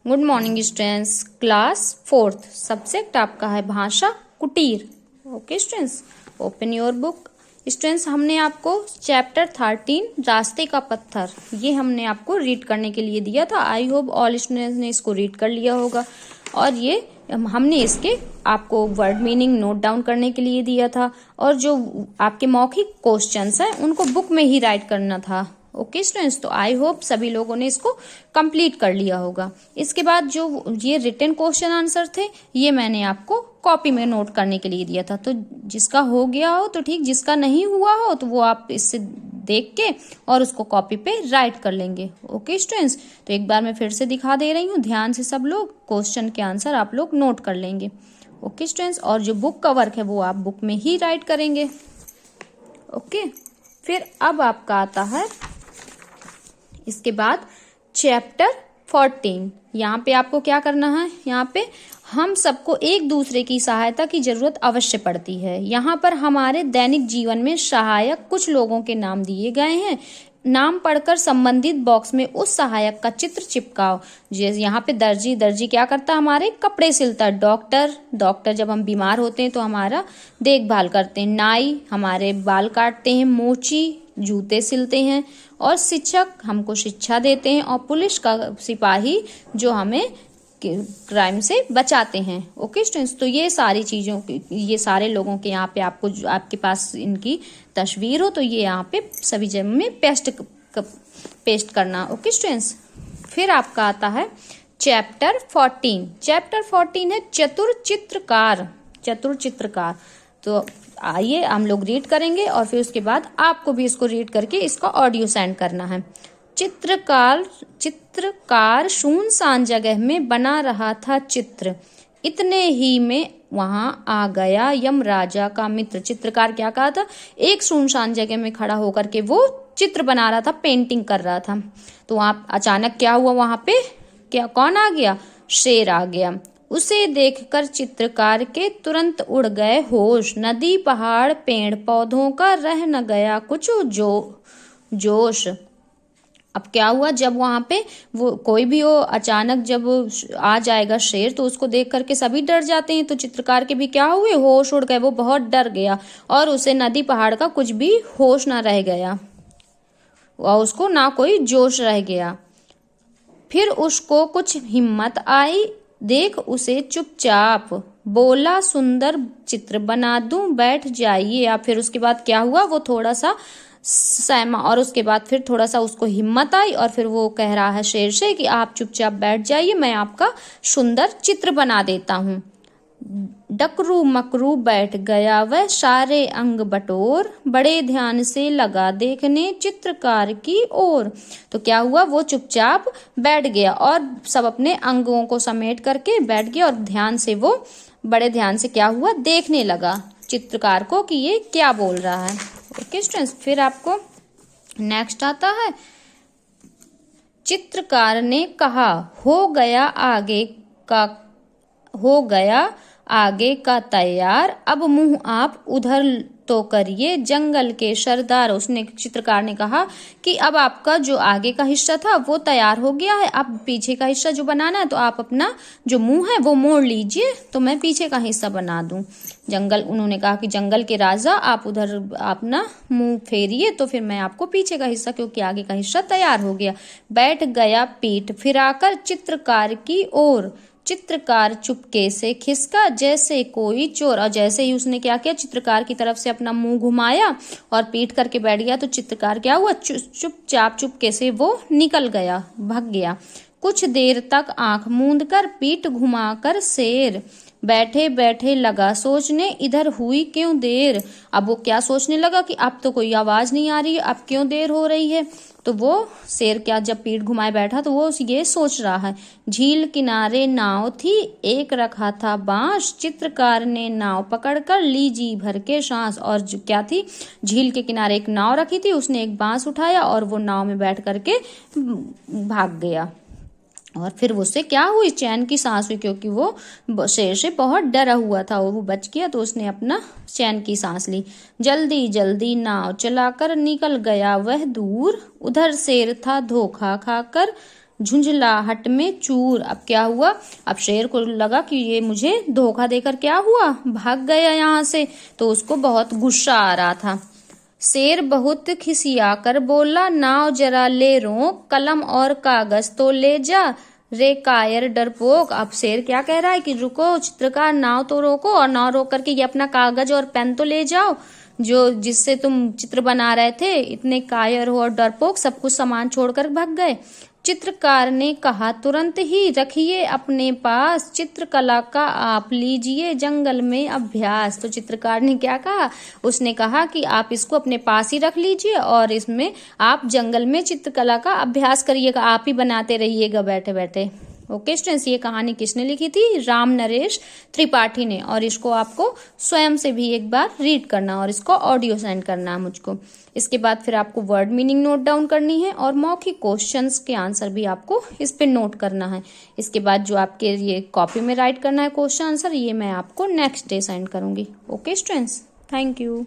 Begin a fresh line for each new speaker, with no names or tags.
Good morning students. Class 4th subject आपका है भाषा कुटीर। Okay students, open your book. Students, हमने आपको चैप्टर 13 रास्ते का पत्थर ये हमने आपको रीड करने के लिए दिया था। आई होप ऑल स्टूडेंट्स ने इसको रीड कर लिया होगा। और ये हमने इसके आपको वर्ड मीनिंग नोट डाउन करने के लिए दिया था, और जो आपके मौखिक क्वेश्चंस हैं उनको बुक में ही राइट करना था। ओके स्टूडेंट्स, तो आई होप सभी लोगों ने इसको कंप्लीट कर लिया होगा। इसके बाद जो ये रिटन क्वेश्चन आंसर थे ये मैंने आपको कॉपी में नोट करने के लिए दिया था। तो जिसका हो गया हो तो ठीक, जिसका नहीं हुआ हो तो वो आप इससे देख के और उसको कॉपी पे राइट कर लेंगे। ओके स्टूडेंट्स, तो एक बार मैं फिर से दिखा दे रही हूँ, ध्यान से सब लोग क्वेश्चन के आंसर आप लोग नोट कर लेंगे। ओके स्टूडेंट्स, और जो बुक का वर्क है वो आप बुक में ही राइट करेंगे। ओके, फिर अब आपका आता है इसके बाद चैप्टर 14। यहाँ पे आपको क्या करना है, यहाँ पे हम सबको एक दूसरे की सहायता की जरूरत अवश्य पड़ती है। यहाँ पर हमारे दैनिक जीवन में सहायक कुछ लोगों के नाम दिए गए हैं। नाम पढ़कर संबंधित बॉक्स में उस सहायक का चित्र चिपकाओ। जैसे यहाँ पे दर्जी, दर्जी क्या करता है, हमारे कपड़े सिलता है। डॉक्टर, डॉक्टर जब हम बीमार होते हैं तो हमारा देखभाल करते हैं। नाई हमारे बाल काटते हैं। मोची जूते सिलते हैं। और शिक्षक हमको शिक्षा देते हैं। और पुलिस का सिपाही जो हमें क्राइम से बचाते हैं। ओके स्टूडेंट्स, तो ये सारी चीजों की, ये सारे लोगों के यहाँ पे आपको आपके पास इनकी तस्वीर हो तो ये यहाँ पे सभी जगह में पेस्ट करना। ओके स्टूडेंट्स, फिर आपका आता है चैप्टर 14। चैप्टर 14 है चतुर चित्रकार। चतुर चित्रकार, तो आइए हम लोग रीड करेंगे और फिर उसके बाद आपको भी इसको रीड करके इसका ऑडियो सेंड करना है। चित्रकार सुनसान जगह में बना रहा था चित्र। इतने ही में वहां आ गया यमराजा का मित्र। चित्रकार क्या कहा था, एक सुनसान जगह में खड़ा होकर के वो चित्र बना रहा था, पेंटिंग कर रहा था। तो वहां अचानक क्या हुआ, वहां पे क्या कौन आ गया, शेर आ गया। उसे देखकर चित्रकार के तुरंत उड़ गए होश। नदी, पहाड़, पेड़ पौधों का रह न गया कुछ जोश। अब क्या हुआ, जब वहां पे वो कोई भी हो, अचानक जब आ जाएगा शेर तो उसको देख करके सभी डर जाते हैं। तो चित्रकार के भी क्या हुए, होश उड़ गए, वो बहुत डर गया और उसे नदी पहाड़ का कुछ भी होश ना रह गया और उसको ना कोई जोश रह गया। फिर उसको कुछ हिम्मत आई, देख उसे चुपचाप बोला, सुंदर चित्र बना दूं, बैठ जाइए। या फिर उसके बाद क्या हुआ, वो थोड़ा सा सहमा और उसके बाद फिर थोड़ा सा उसको हिम्मत आई और फिर वो कह रहा है शेर से कि आप चुपचाप बैठ जाइए, मैं आपका सुंदर चित्र बना देता हूँ। डकरू मकरू बैठ गया वह, सारे अंग बटोर, बड़े ध्यान से लगा देखने चित्रकार की ओर। तो क्या हुआ, वो चुपचाप बैठ गया और सब अपने अंगों को समेट करके बैठ गया और ध्यान से वो बड़े ध्यान से क्या हुआ, देखने लगा चित्रकार को कि ये क्या बोल रहा है। ओके स्टूडेंट्स, फिर आपको नेक्स्ट आता है चित्रकार ने कहा, हो गया आगे का तैयार, अब मुंह आप उधर तो करिए जंगल के सरदार। उसने, चित्रकार ने कहा कि अब आपका जो आगे का हिस्सा था वो तैयार हो गया है, अब पीछे का हिस्सा जो बनाना है तो आप अपना जो मुंह है वो मोड़ लीजिए तो मैं पीछे का हिस्सा बना दूं। उन्होंने कहा कि जंगल के राजा आप उधर अपना मुंह फेरिए तो फिर मैं आपको पीछे का हिस्सा, क्योंकि आगे का हिस्सा तैयार हो गया। बैठ गया पीठ फिराकर चित्रकार की ओर, चित्रकार चुपके से खिसका जैसे कोई चोर। और जैसे ही उसने क्या किया, चित्रकार की तरफ से अपना मुंह घुमाया और पीठ करके बैठ गया तो चित्रकार क्या हुआ, चुपचाप चुपके से वो निकल गया, भाग गया। कुछ देर तक आंख मूंद कर पीठ घुमाकर शेर बैठे बैठे लगा सोचने, इधर हुई क्यों देर। अब वो क्या सोचने लगा कि अब तो कोई आवाज नहीं आ रही है, अब क्यों देर हो रही है। तो वो शेर क्या, जब पीठ घुमाए बैठा तो वो ये सोच रहा है। झील किनारे नाव थी, एक रखा था बांस, चित्रकार ने नाव पकड़कर ली जी भर के सांस। और जो क्या थी, झील के किनारे एक नाव रखी थी, उसने एक बांस उठाया और वो नाव में बैठ करके भाग गया। और फिर उससे क्या हुई, चैन की सांस हुई, क्योंकि वो शेर से बहुत डरा हुआ था और वो बच गया तो उसने अपना चैन की सांस ली। जल्दी जल्दी नाव चलाकर निकल गया वह दूर, उधर शेर था धोखा खाकर झुंझलाहट में चूर। अब क्या हुआ, अब शेर को लगा कि ये मुझे धोखा देकर क्या हुआ, भाग गया यहाँ से, तो उसको बहुत गुस्सा आ रहा था। शेर बहुत खिसिया कर बोला, नाव जरा ले रोक, कलम और कागज तो ले जा रे कायर डरपोक। अब शेर क्या कह रहा है कि रुको चित्रकार, नाव तो रोको, और नाव रोक करके ये अपना कागज और पेन तो ले जाओ, जो जिससे तुम चित्र बना रहे थे। इतने कायर हो और डरपोक, सब कुछ सामान छोड़कर भाग गए। चित्रकार ने कहा, तुरंत ही रखिए अपने पास, चित्रकला का आप लीजिए जंगल में अभ्यास। तो चित्रकार ने क्या कहा, उसने कहा कि आप इसको अपने पास ही रख लीजिए और इसमें आप जंगल में चित्रकला का अभ्यास करिएगा, आप ही बनाते रहिएगा बैठे बैठे। ओके स्टूडेंट्स, ये कहानी किसने लिखी थी, राम नरेश त्रिपाठी ने। और इसको आपको स्वयं से भी एक बार रीड करना और इसको ऑडियो सेंड करना है मुझको। इसके बाद फिर आपको वर्ड मीनिंग नोट डाउन करनी है और मौखिक क्वेश्चंस के आंसर भी आपको इस पे नोट करना है। इसके बाद जो आपके ये कॉपी में राइट करना है क्वेश्चन आंसर, ये मैं आपको नेक्स्ट डे सेंड करूंगी। Okay students, thank you.